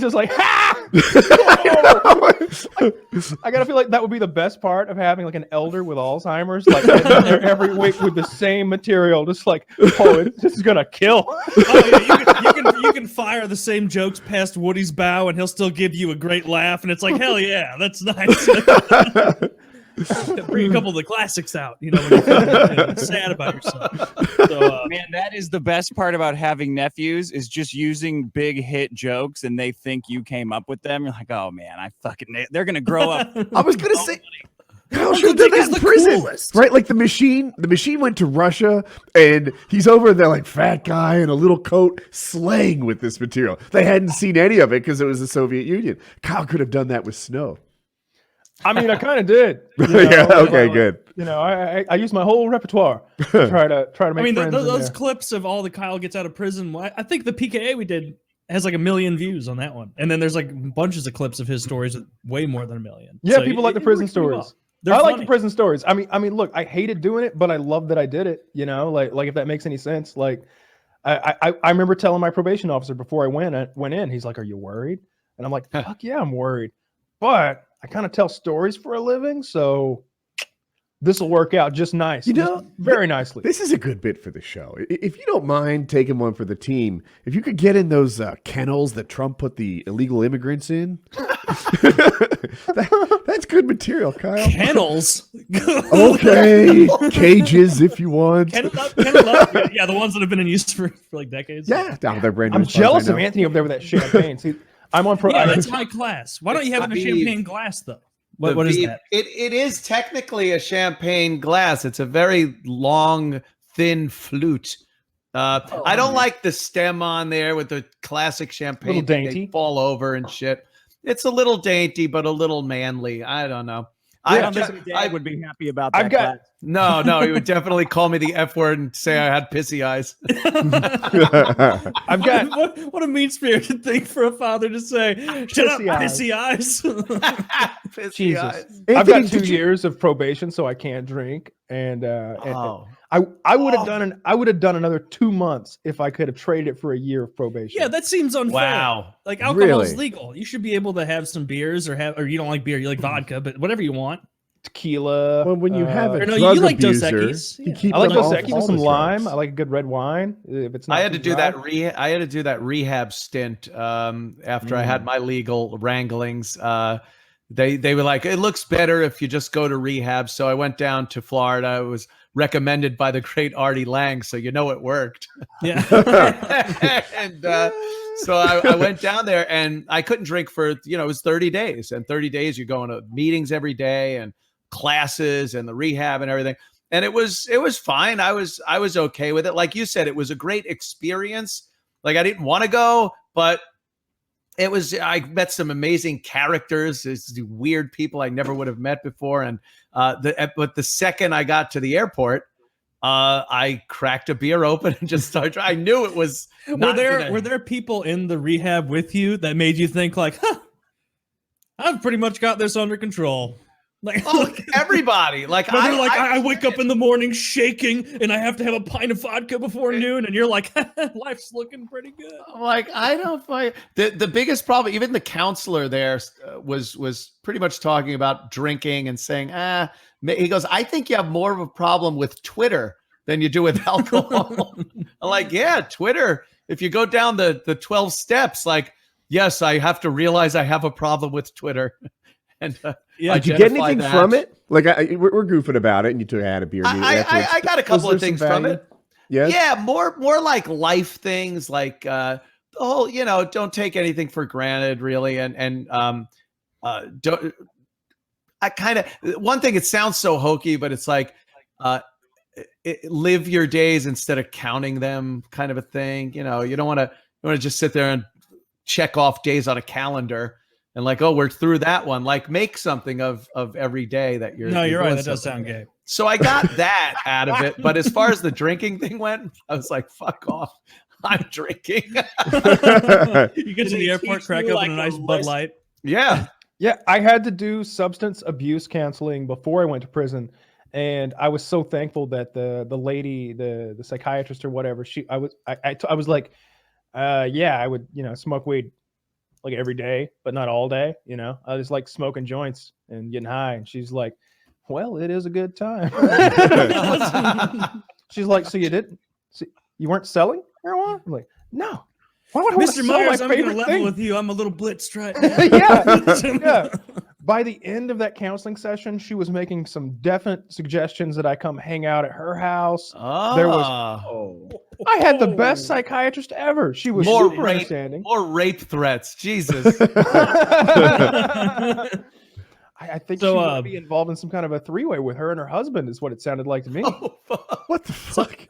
he's just like, ha! I gotta feel like that would be the best part of having like an elder with Alzheimer's, like in there every week with the same material, just like, oh, this is gonna kill. Oh, yeah, you can fire the same jokes past Woody's bow, and he'll still give you a great laugh, and it's like, hell yeah, that's nice. Bring a couple of the classics out, when you're feeling, sad about yourself. So, man, that is the best part about having nephews is just using big hit jokes, and they think you came up with them. You're like, oh man, they're gonna grow up. I was gonna say. Kyle should have done that in prison, right? Like the machine went to Russia, and he's over there like fat guy in a little coat, slaying with this material. They hadn't seen any of it because it was the Soviet Union. Kyle could have done that with Snow. I mean, I kind of did. Yeah. Okay. Good. I used my whole repertoire to try to make. I mean, friends those clips of all the Kyle gets out of prison. I think the PKA we did has like 1 million views on that one, and then there's like bunches of clips of his stories with way more than 1 million. Yeah, so people like the prison stories. Well. I like the prison stories. I mean, look, I hated doing it, but I love that I did it. Like if that makes any sense. Like, I remember telling my probation officer before I went in. He's like, "Are you worried?" And I'm like, "Fuck yeah, I'm worried." But I kind of tell stories for a living, so this will work out just nice. Very nicely. This is a good bit for the show. If you don't mind taking one for the team, if you could get in those kennels that Trump put the illegal immigrants in, that's good material, Kyle. Kennels? Okay. Cages, if you want. Kennel up. Yeah, the ones that have been in use for like decades. Yeah, they're brand new. I'm jealous of Anthony over there with that champagne. See, I'm on pro. Yeah, that's high class. Why don't you have it in a champagne glass, though? What is that? It is technically a champagne glass. It's a very long, thin flute. I don't like the stem on there with the classic champagne. Little dainty. They fall over and shit. It's a little dainty, but a little manly. I don't know. I would be happy about that. Glass. No, he would definitely call me the F word and say I had pissy eyes. I've got what a mean-spirited thing for a father to say. Shut up, pissy eyes. Pissy Jesus. eyes. I've got 2 years of probation, so I can't drink. And I would have done another 2 months if I could have traded it for a year of probation. Yeah, that seems unfair. Wow. Like alcohol's legal. You should be able to have some beers or you don't like beer, you like vodka, but whatever you want. Tequila. Well, when you have a drug you like abuser, Dos Equis. I like Dos Equis with some lime. I like a good red wine. If it's not I had to do that rehab stint after I had my legal wranglings. They were like, it looks better if you just go to rehab. So I went down to Florida. It was recommended by the great Artie Lang, so it worked. Yeah. And so I went down there, and I couldn't drink for it was 30 days. And 30 days you're going to meetings every day and classes and the rehab and everything. And it was fine. I was okay with it. Like you said, it was a great experience. Like I didn't want to go, but I met some amazing characters, these weird people I never would have met before. And but the second I got to the airport, I cracked a beer open and just started. I knew it was. Were there people in the rehab with you that made you think like, I've pretty much got this under control? Like, everybody. Like I wake up in the morning shaking, and I have to have a pint of vodka before noon, and you're like, life's looking pretty good. I'm like, I don't find the biggest problem. Even the counselor there was pretty much talking about drinking and saying, he goes, I think you have more of a problem with Twitter than you do with alcohol. I'm like, yeah, Twitter. If you go down the 12 steps, like, yes, I have to realize I have a problem with Twitter. And did you get anything from it? Like we're goofing about it, and you had a beer. I got a couple of things from it. Yeah, more like life things, like the whole, don't take anything for granted, really, and don't. I kind of one thing. It sounds so hokey, but it's like live your days instead of counting them, kind of a thing. You don't want to just sit there and check off days on a calendar. And like, oh, we're through that one. Like, make something of every day that you're. No, you're right. That does sound gay. So I got that out of it. But as far as the drinking thing went, I was like, fuck off. I'm drinking. You get to the airport, crack open a nice Bud Light. Yeah. Yeah. I had to do substance abuse counseling before I went to prison. And I was so thankful that the lady, the psychiatrist or whatever, I was like, yeah, I would, smoke weed like every day, but not all day. You know, I just like smoking joints and getting high. And she's like, well, it is a good time. She's like, so you weren't selling marijuana? I'm like, no. Why would I want to Mr. sell Myers, my I'm going to favorite level thing? with you. I'm a little blitzed right now. Yeah. By the end of that counseling session, she was making some definite suggestions that I come hang out at her house. There was, I had the best psychiatrist ever. She was More super rape, understanding. more rape threats. Jesus. I think So, she might be involved in some kind of a three-way with her and her husband, is what it sounded like to me. Oh, fuck. What the fuck?